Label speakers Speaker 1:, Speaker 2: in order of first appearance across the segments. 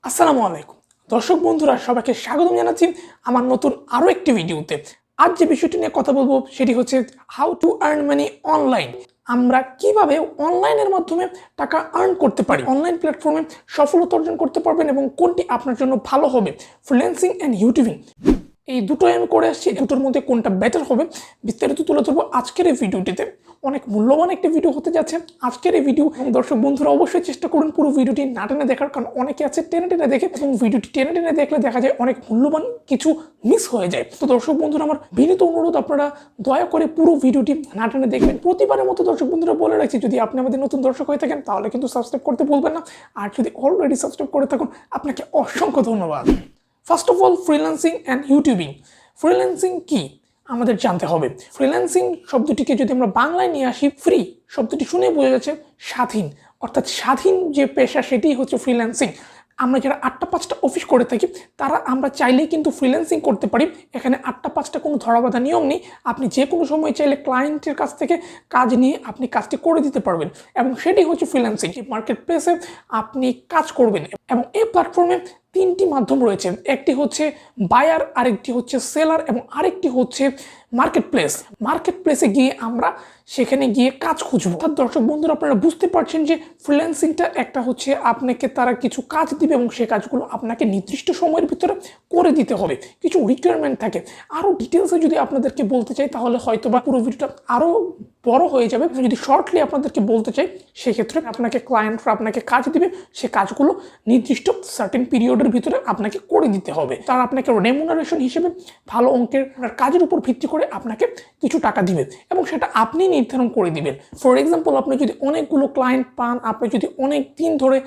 Speaker 1: আসসালামু আলাইকুম দর্শক বন্ধুরা, সবাইকে স্বাগতম জানাচ্ছি আমার নতুন আরও একটি ভিডিওতে। আজ যে বিষয়টি নিয়ে কথা বলবো সেটি হচ্ছে how to earn money online. আমরা কিভাবে অনলাইনের মাধ্যমে টাকা আর্ন করতে পারি, অনলাইন প্ল্যাটফর্মে সফলতা অর্জন করতে পারবেন এবং কোনটি আপনার জন্য ভালো হবে। ফ্রিল্যান্সিং অ্যান্ড ইউটিউবিং এই দুটোই আমি করে আসছি, দুটোর মধ্যে কোনটা বেটার হবে বিস্তারিত তুলে ধরবো আজকের এই ভিডিওটিতে। অনেক মূল্যবান একটি ভিডিও হতে যাচ্ছে আজকের এই ভিডিও। দর্শক বন্ধুরা অবশ্যই চেষ্টা করুন পুরো ভিডিওটি না টেনে দেখার, কারণ অনেকে আছে টেনে টেনে দেখে এবং ভিডিওটি টেনে টেনে দেখলে দেখা যায় অনেক মূল্যবান কিছু মিস হয়ে যায়। তো দর্শক বন্ধুরা, আমার বিনীত অনুরোধ আপনারা দয়া করে পুরো ভিডিওটি না টেনে দেখবেন। প্রতিবারের মতো দর্শক বন্ধুরা বলে রাখছি, যদি আপনি আমাদের নতুন দর্শক হয়ে থাকেন তাহলে কিন্তু সাবস্ক্রাইব করতে ভুলবেন না, আর যদি অলরেডি সাবস্ক্রাইব করে থাকুন আপনাকে অসংখ্য ধন্যবাদ। First of all, freelancing and YouTubing. Freelancing কি আমাদের জানতে হবে। ফ্রিল্যান্সিং শব্দটিকে যদি আমরা বাংলায় নিয়ে আসি, ফ্রি শব্দটি শুনে বোঝা যাচ্ছে স্বাধীন, অর্থাৎ স্বাধীন যে পেশা সেটাই হচ্ছে ফ্রিল্যান্সিং। আমরা যারা 8টা 5টা অফিস করে থাকি তারা আমরা চাইলেই কিন্তু ফ্রিল্যান্সিং করতে পারি। এখানে 8টা 5টা কোনো ধরাবাঁধা নিয়ম নেই। আপনি যে কোনো সময় চাইলে ক্লায়েন্টের কাছ থেকে কাজ নিয়ে আপনি কাজটি করে দিতে পারবেন, এবং সেটাই হচ্ছে ফ্রিল্যান্সিং। মার্কেট প্লেসে আপনি কাজ করবেন, এবং এই প্ল্যাটফর্মে 3টি মাধ্যম রয়েছে। একটি হচ্ছে বায়ার, আরেকটি হচ্ছে সেলার, এবং আরেকটি হচ্ছে মার্কেট প্লেস। মার্কেট প্লেসে গিয়ে আমরা সেখানে গিয়ে কাজ খুঁজবো। অর্থাৎ দর্শক বন্ধুরা, আপনারা বুঝতে পারছেন যে ফ্রিল্যান্সিংটা একটা হচ্ছে আপনাকে তারা কিছু কাজ দিবে এবং সেই কাজগুলো আপনাকে নির্দিষ্ট সময়ের ভিতরে করে দিতে হবে। কিছু রিকোয়ারমেন্ট থাকে। আরও ডিটেলসে যদি আপনাদেরকে বলতে চাই তাহলে হয়তো বা পুরো ভিডিওটা আরও বড় হয়ে যাবে। যদি শর্টলি আপনাদেরকে বলতে চাই, সেক্ষেত্রে আপনাকে ক্লায়েন্টরা আপনাকে কাজ দিবে, সে কাজগুলো নির্দিষ্ট সার্টেন পিরিয়ডের ভিতরে আপনাকে করে দিতে হবে। তারা আপনাকে রেমুনারেশন হিসেবে ভালো অঙ্কের কাজের উপর ভিত্তি করে আপনাকে কিছু টাকা দিবে, এবং সেটা আপনি নির্ধারণ করে দিবেন। ফর এক্সাম্পল, আপনি যদি অনেকগুলো ক্লায়েন্ট পান, আপনি যদি অনেক দিন ধরে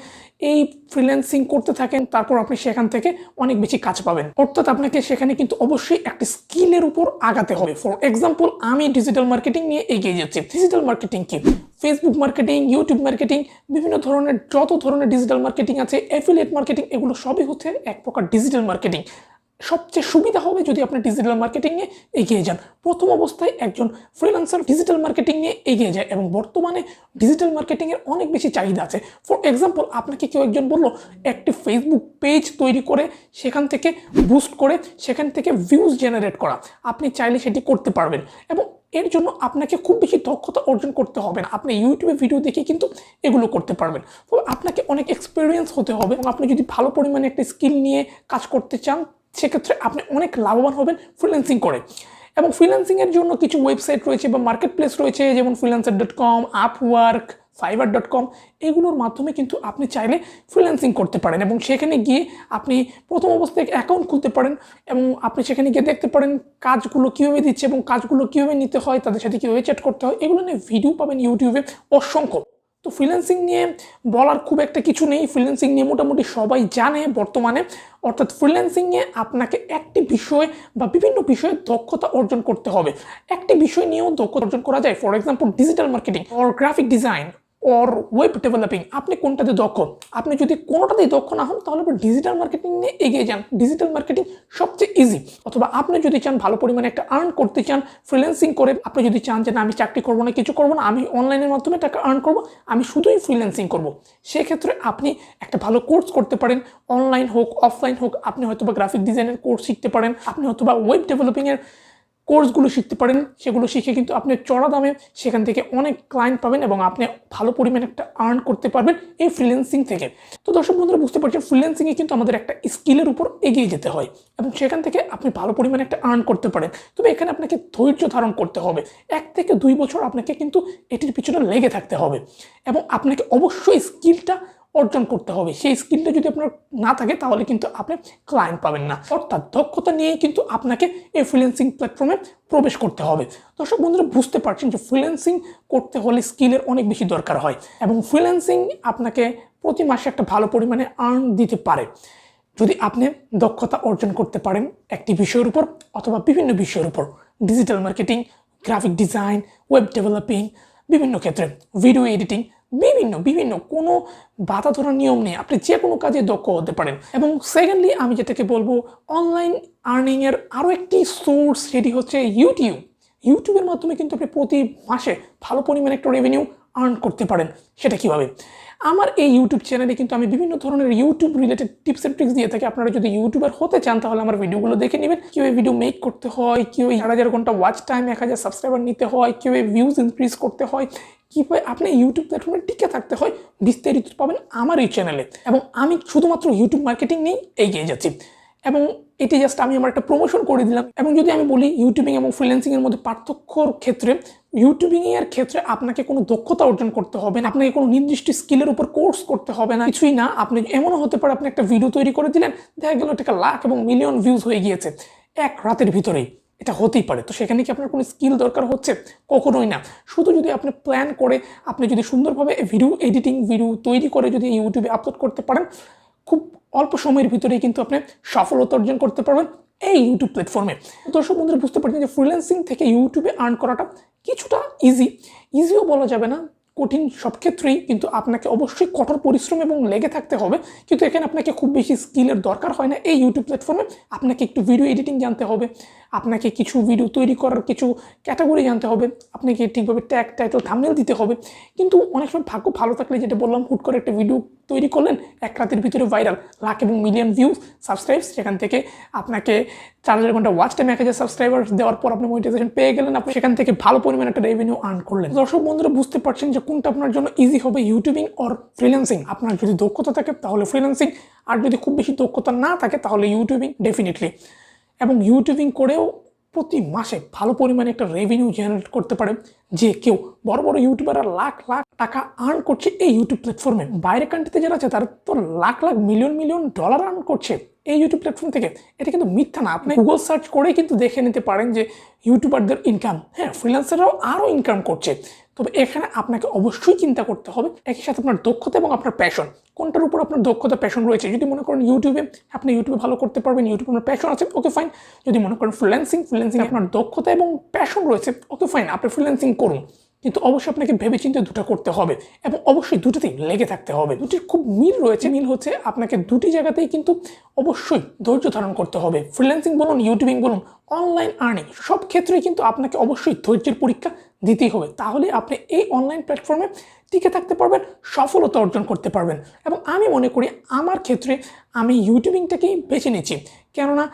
Speaker 1: এই ফ্রিল্যান্সিং করতে থাকেন, তারপর আপনি সেখান থেকে অনেক বেশি কাজ পাবেন। অর্থাৎ আপনাকে সেখানে কিন্তু অবশ্যই একটা স্কিলের উপর আগাতে হবে। ফর এক্সাম্পল, আমি ডিজিটাল মার্কেটিং নিয়ে এগিয়ে যাচ্ছি। ডিজিটাল মার্কেটিং কি? ফেসবুক মার্কেটিং, ইউটিউব মার্কেটিং, বিভিন্ন ধরনের যত ধরনের ডিজিটাল মার্কেটিং আছে, অ্যাফিলিয়েট মার্কেটিং, এগুলো সবই হচ্ছে এক প্রকার ডিজিটাল মার্কেটিং। সবচেয়ে সুবিধা হবে যদি আপনি ডিজিটাল মার্কেটিং নিয়ে এগিয়ে যান। প্রথম অবস্থায় একজন ফ্রিল্যান্সার ডিজিটাল মার্কেটিং নিয়ে এগিয়ে যায়, এবং বর্তমানে ডিজিটাল মার্কেটিংয়ের অনেক বেশি চাহিদা আছে। ফর এক্সাম্পল, আপনাকে কেউ একজন বললো একটি ফেসবুক পেজ তৈরি করে সেখান থেকে বুস্ট করে সেখান থেকে ভিউজ জেনারেট করা, আপনি চাইলে সেটি করতে পারবেন। এবং এর জন্য আপনাকে খুব বেশি দক্ষতা অর্জন করতে হবে না, আপনি ইউটিউবে ভিডিও দেখে কিন্তু এগুলো করতে পারবেন। তো আপনাকে অনেক এক্সপিরিয়েন্স হতে হবে, এবং আপনি যদি ভালো পরিমাণে একটা স্কিল নিয়ে কাজ করতে চান সেক্ষেত্রে আপনি অনেক লাভবান হবেন ফ্রিল্যান্সিং করে। এবং ফ্রিল্যান্সিংয়ের জন্য কিছু ওয়েবসাইট রয়েছে বা মার্কেট প্লেস রয়েছে, যেমন freelancer.com, আপওয়ার্ক, fiverr.com। এগুলোর মাধ্যমে কিন্তু আপনি চাইলে ফ্রিল্যান্সিং করতে পারেন, এবং সেখানে গিয়ে আপনি প্রথম অবস্থায় অ্যাকাউন্ট খুলতে পারেন, এবং আপনি সেখানে গিয়ে দেখতে পারেন কাজগুলো কীভাবে দিচ্ছে এবং কাজগুলো কীভাবে নিতে হয়, তাদের সাথে কীভাবে চ্যাট করতে হয়। এগুলো নিয়ে ভিডিও পাবেন ইউটিউবে অসংখ্য। তো ফ্রিল্যান্সিং নিয়ে বলার খুব একটা কিছু নেই, ফ্রিল্যান্সিং নিয়ে মোটামুটি সবাই জানে বর্তমানে। অর্থাৎ ফ্রিল্যান্সিংয়ে আপনাকে একটি বিষয় বা বিভিন্ন বিষয়ে দক্ষতা অর্জন করতে হবে। একটি বিষয় নিয়েও দক্ষতা অর্জন করা যায়। For example, digital marketing or graphic design or web developing, আপনি কোনটাতে দক্ষ? আপনি যদি কোনোটাতেই দক্ষ না হন তাহলে আপনি ডিজিটাল মার্কেটিং নিয়ে এগিয়ে যান। ডিজিটাল মার্কেটিং সবচেয়ে ইজি। অথবা আপনি যদি চান ভালো পরিমাণে একটা আর্ন করতে চান ফ্রিল্যান্সিং করে, আপনি যদি চান যে না আমি চাকরি করবো না, কিছু করবো না, আমি অনলাইনের মাধ্যমে টাকা আর্ন করবো, আমি শুধুই ফ্রিল্যান্সিং করবো, সেক্ষেত্রে আপনি একটা ভালো কোর্স করতে পারেন। অনলাইন হোক অফলাইন হোক, আপনি হয়তো বা গ্রাফিক ডিজাইনের কোর্স শিখতে পারেন, আপনি হয়তো বা ওয়েব ডেভেলপিংয়ের কোর্সগুলো শিখতে পারেন। সেগুলো শিখে কিন্তু আপনি চড়া দামে সেখান থেকে অনেক ক্লায়েন্ট পাবেন, এবং আপনি ভালো পরিমাণে একটা আর্ন করতে পারবেন এই ফ্রিল্যান্সিং থেকে। তো দর্শক বন্ধুরা, বুঝতে পারছেন ফ্রিল্যান্সিংয়ে কিন্তু আমাদের একটা স্কিলের উপর এগিয়ে যেতে হয়, এবং সেখান থেকে আপনি ভালো পরিমাণে একটা আর্ন করতে পারেন। তবে এখানে আপনাকে ধৈর্য ধারণ করতে হবে। 1 থেকে 2 বছর আপনাকে কিন্তু এটির পিছনে লেগে থাকতে হবে, এবং আপনাকে অবশ্যই স্কিলটা অর্জন করতে হবে। সেই স্কিলটা যদি আপনার না থাকে তাহলে কিন্তু আপনি ক্লায়েন্ট পাবেন না। অর্থাৎ দক্ষতা নিয়েই কিন্তু আপনাকে এই ফ্রিল্যান্সিং প্ল্যাটফর্মে প্রবেশ করতে হবে। দর্শক বন্ধুরা, বুঝতে পারছেন যে ফ্রিল্যান্সিং করতে হলে স্কিলের অনেক বেশি দরকার হয়, এবং ফ্রিল্যান্সিং আপনাকে প্রতি মাসে একটা ভালো পরিমাণে আর্ন দিতে পারে যদি আপনি দক্ষতা অর্জন করতে পারেন একটি বিষয়ের উপর অথবা বিভিন্ন বিষয়ের উপর। Digital marketing, graphic design, web developing, বিভিন্ন ক্ষেত্রে ভিডিও এডিটিং, বিভিন্ন কোনো বাধা ধরার নিয়ম নেই, আপনি যে কোনো কাজে দক্ষ হতে পারেন। এবং সেকেন্ডলি আমি যেটাকে বলবো, অনলাইন আর্নিংয়ের আরও একটি সোর্স, সেটি হচ্ছে ইউটিউবের মাধ্যমে কিন্তু আপনি প্রতি মাসে ভালো পরিমাণে একটা রেভিনিউ আর্ন করতে পারেন। সেটা কীভাবে? আমার এই ইউটিউব চ্যানেলে কিন্তু আমি বিভিন্ন ধরনের YouTube related tips and tricks দিয়ে থাকি। আপনারা যদি ইউটিউবার হতে চান তাহলে আমার ভিডিওগুলো দেখে নেবেন, কীভাবে ভিডিও মেক করতে হয়, কীভাবে 4,000 ঘন্টা ওয়াচ টাইম, 1,000 সাবস্ক্রাইবার নিতে হয়, কীভাবে ভিউজ ইনক্রিজ করতে হয়, কীভাবে আপনি ইউটিউব প্ল্যাটফর্মে টিকে থাকতে হয়, বিস্তারিত পাবেন আমার এই চ্যানেলে। এবং আমি শুধুমাত্র ইউটিউব মার্কেটিং নিয়েই এগিয়ে যাচ্ছি, এবং এটি জাস্ট আমি আমার একটা প্রমোশন করে দিলাম। এবং যদি আমি বলি ইউটিউবিং এবং ফ্রিল্যান্সিংয়ের মধ্যে পার্থক্যর ক্ষেত্রে, ইউটিউবিংয়ের ক্ষেত্রে আপনাকে কোনো দক্ষতা অর্জন করতে হবে না, আপনাকে কোনো নির্দিষ্ট স্কিলের উপর কোর্স করতে হবে না, কিছুই না। আপনি এমনও হতে পারে আপনি একটা ভিডিও তৈরি করে দিলেন, দেখা গেল এটা লাখ এবং মিলিয়ন ভিউজ হয়ে গিয়েছে এক রাতের ভিতরেই। এটা হতেই পারে। তো সেখানে কি আপনার কোনো স্কিল দরকার হচ্ছে? কখনোই না। শুধু যদি আপনি প্ল্যান করে, আপনি যদি সুন্দরভাবে ভিডিও এডিটিং, ভিডিও তৈরি করে যদি ইউটিউবে আপলোড করতে পারেন, খুব অল্প সময়ের ভিতরেই কিন্তু আপনি সফলতা অর্জন করতে পারবেন এই ইউটিউব প্ল্যাটফর্মে। দর্শক বন্ধুরা বুঝতে পারছেন যে ফ্রিল্যান্সিং থেকে ইউটিউবে আর্ন করাটা কিছুটা ইজিও বলা যাবে না, কঠিন সব ক্ষেত্রেই, কিন্তু আপনাকে অবশ্যই কঠোর পরিশ্রম এবং লেগে থাকতে হবে। কিন্তু এখানে আপনাকে খুব বেশি স্কিলের দরকার হয় না এই ইউটিউব প্ল্যাটফর্মে। আপনাকে একটু ভিডিও এডিটিং জানতে হবে, আপনাকে কিছু ভিডিও তৈরি করার কিছু ক্যাটাগরি জানতে হবে, আপনাকে ঠিকভাবে ট্যাগ, টাইটেল, থাম্বনেল দিতে হবে। কিন্তু অনেক সময় ভাগ্য ভালো থাকলে, যেটা বললাম, হুট করে একটা ভিডিও তৈরি করলেন, এক রাতের ভিতরে ভাইরাল, লাখ এবং মিলিয়ন ভিউজ, সাবস্ক্রাইবস, সেখান থেকে আপনাকে 4,000 ঘন্টা ওয়াচ টাইম, 1,000 সাবস্ক্রাইবার দেওয়ার পর আপনি মনিটাইজেশন পেয়ে গেলেন, আপনি সেখান থেকে ভালো পরিমাণে একটা রেভিনিউ আর্ন করলেন। দর্শক বন্ধুরা বুঝতে পারছেন যে কোনটা আপনার জন্য ইজি হবে, ইউটিউবিং অর ফ্রিল্যান্সিং। আপনার যদি দক্ষতা থাকে তাহলে ফ্রিল্যান্সিং, আর যদি খুব বেশি দক্ষতা না থাকে তাহলে ইউটিউবিং ডেফিনেটলি। এবং ইউটিউবিং করেও প্রতি মাসে ভালো পরিমাণে একটা রেভিনিউ জেনারেট করতে পারে যে কেউ। বড় বড় ইউটিউবাররা লাখ লাখ টাকা আর্ন করছে এই ইউটিউব প্ল্যাটফর্মে। বাইরের কান্ট্রিতে যারা আছে তারা তো lakh lakh million million dollar earn করছে এই ইউটিউব প্ল্যাটফর্ম থেকে। এটা কিন্তু মিথ্যা না। আপনি গুগল সার্চ করেই কিন্তু দেখে নিতে পারেন যে ইউটিউবারদের ইনকাম। হ্যাঁ, ফ্রিল্যান্সাররাও আরও ইনকাম করছে। তবে এখানে আপনাকে অবশ্যই চিন্তা করতে হবে একই সাথে আপনার দক্ষতা এবং আপনার প্যাশন, কোনটার উপর আপনার দক্ষতা প্যাশন রয়েছে। যদি মনে করেন আপনি ইউটিউবে ভালো করতে পারবেন, ইউটিউবে আপনার প্যাশন আছে, ওকে ফাইন। যদি মনে করেন ফ্রিল্যান্সিং আপনার দক্ষতা এবং প্যাশন রয়েছে, ওকে ফাইন, আপনি ফ্রিল্যান্সিং করুন। কিন্তু অবশ্যই আপনাকে ভেবেচিন্তে দুটো করতে হবে এবং অবশ্যই দুটোতেই লেগে থাকতে হবে। দুটির খুব মিল রয়েছে। মিল হচ্ছে আপনাকে দুটি জায়গাতেই কিন্তু অবশ্যই ধৈর্য ধারণ করতে হবে। ফ্রিল্যান্সিং বলুন, ইউটিউবিং বলুন, অনলাইন আর্নিং, সব ক্ষেত্রেই কিন্তু আপনাকে অবশ্যই ধৈর্যের পরীক্ষা দিতেই হবে। তাহলে আপনি এই অনলাইন প্ল্যাটফর্মে টিকে থাকতে পারবেন, সফলতা অর্জন করতে পারবেন। এবং আমি মনে করি আমার ক্ষেত্রে আমি ইউটিউবিংটাকেই বেছে নিয়েছি, কেননা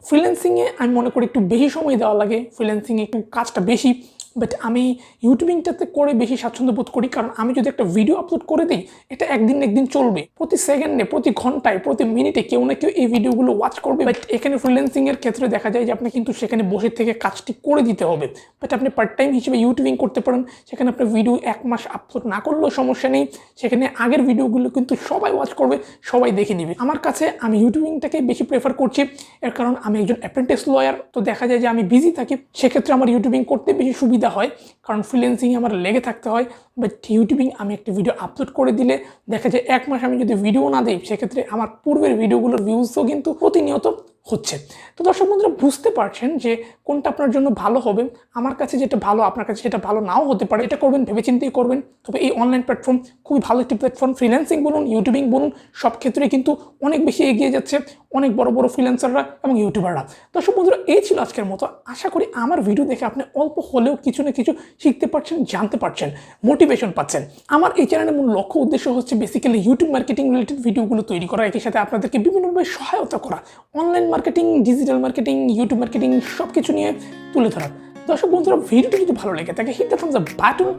Speaker 1: ফ্রিল্যান্সিংয়ে আমি মনে করি একটু বেশি সময় দেওয়া লাগে, ফ্রিল্যান্সিংয়ে একটু কাজটা বেশি, বাট আমি ইউটিউবিংটাতে করে বেশি স্বাচ্ছন্দ্য বোধ করি। কারণ আমি যদি একটা ভিডিও আপলোড করে দিই, এটা একদিন চলবে। প্রতি সেকেন্ডে, প্রতি ঘন্টায়, প্রতি মিনিটে কেউ না কেউ এই ভিডিওগুলো ওয়াচ করবে। বাট এখানে ফ্রিল্যান্সিংয়ের ক্ষেত্রে দেখা যায় যে আপনি কিন্তু সেখানে বসে থেকে কাজটি করে দিতে হবে। বাট আপনি পার্ট টাইম হিসেবে ইউটিউবিং করতে পারেন। সেখানে আপনার ভিডিও 1 মাস আপলোড না করলেও সমস্যা নেই, সেখানে আগের ভিডিওগুলো কিন্তু সবাই ওয়াচ করবে, সবাই দেখে নেবে। আমার কাছে আমি ইউটিউবিংটাকে বেশি প্রেফার করছি, এর কারণ আমি একজন অ্যাপ্রেন্টিস লয়ার। তো দেখা যায় যে আমি বিজি থাকি, সেক্ষেত্রে আমার ইউটিউবিং করতে বেশি সুবিধা হয়, কারণ ফ্রিল্যান্সিংয়ে আমার লেগে থাকতে হয়। বাট ইউটিউবিং আমি একটা ভিডিও আপলোড করে দিলে দেখা যায় 1 মাস আমি যদি ভিডিও না দিই, সেক্ষেত্রে আমার পূর্বের ভিডিওগুলোর ভিউজও কিন্তু প্রতিনিয়ত হচ্ছে। তো দর্শক বন্ধুরা বুঝতে পারছেন যে কোনটা আপনার জন্য ভালো হবে। আমার কাছে যেটা ভালো, আপনার কাছে সেটা ভালো নাও হতে পারে। এটা করবেন, ভেবেচিন্তেই করবেন। তবে এই অনলাইন প্ল্যাটফর্ম খুবই ভালো একটি প্ল্যাটফর্ম। ফ্রিল্যান্সিং বলুন, ইউটিউবিং বলুন, সব ক্ষেত্রে কিন্তু অনেক বেশি এগিয়ে যাচ্ছে অনেক বড় বড় ফ্রিল্যান্সাররা এবং ইউটিউবাররা। দর্শক বন্ধুরা এই ছিল আজকের মতো। আশা করি আমার ভিডিও দেখে আপনি অল্প হলেও কিছু না কিছু শিখতে পারছেন, জানতে পারছেন, মোটিভেশন পাচ্ছেন। আমার এই চ্যানেলের মূল লক্ষ্য উদ্দেশ্য হচ্ছে বেসিক্যালি ইউটিউব মার্কেটিং রিলেটেড ভিডিওগুলো তৈরি করা, একই সাথে আপনাদেরকে বিভিন্নভাবে সহায়তা করা, online marketing, digital marketing, YouTube marketing সব কিছু নিয়ে তুলে ধরা। দর্শক বন্ধুরা ভিডিওটি যদি ভালো লেগে থাকে, hit the thumbs up button.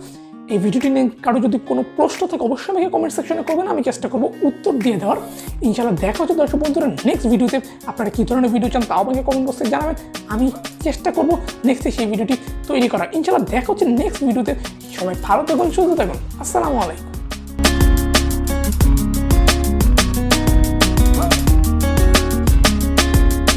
Speaker 1: এই ভিডিওটি নিয়ে কারো যদি কোনো প্রশ্ন থাকে অবশ্যই আমাকে কমেন্ট সেকশনে করবেন, আমি চেষ্টা করবো উত্তর দিয়ে দেওয়ার। ইনশাআল্লাহ দেখা হচ্ছে দর্শক বন্ধুরা নেক্সট ভিডিওতে। আপনারা কী ধরনের ভিডিও চান তাও আমাকে কমেন্ট বক্সে জানাবেন, আমি চেষ্টা করবো নেক্সটে সেই ভিডিওটি তৈরি করা। ইনশাআল্লাহ দেখা হচ্ছে নেক্সট ভিডিওতে। সবাই ভালো থাকুন, সুস্থ থাকুন। আসসালামু আলাইকুম।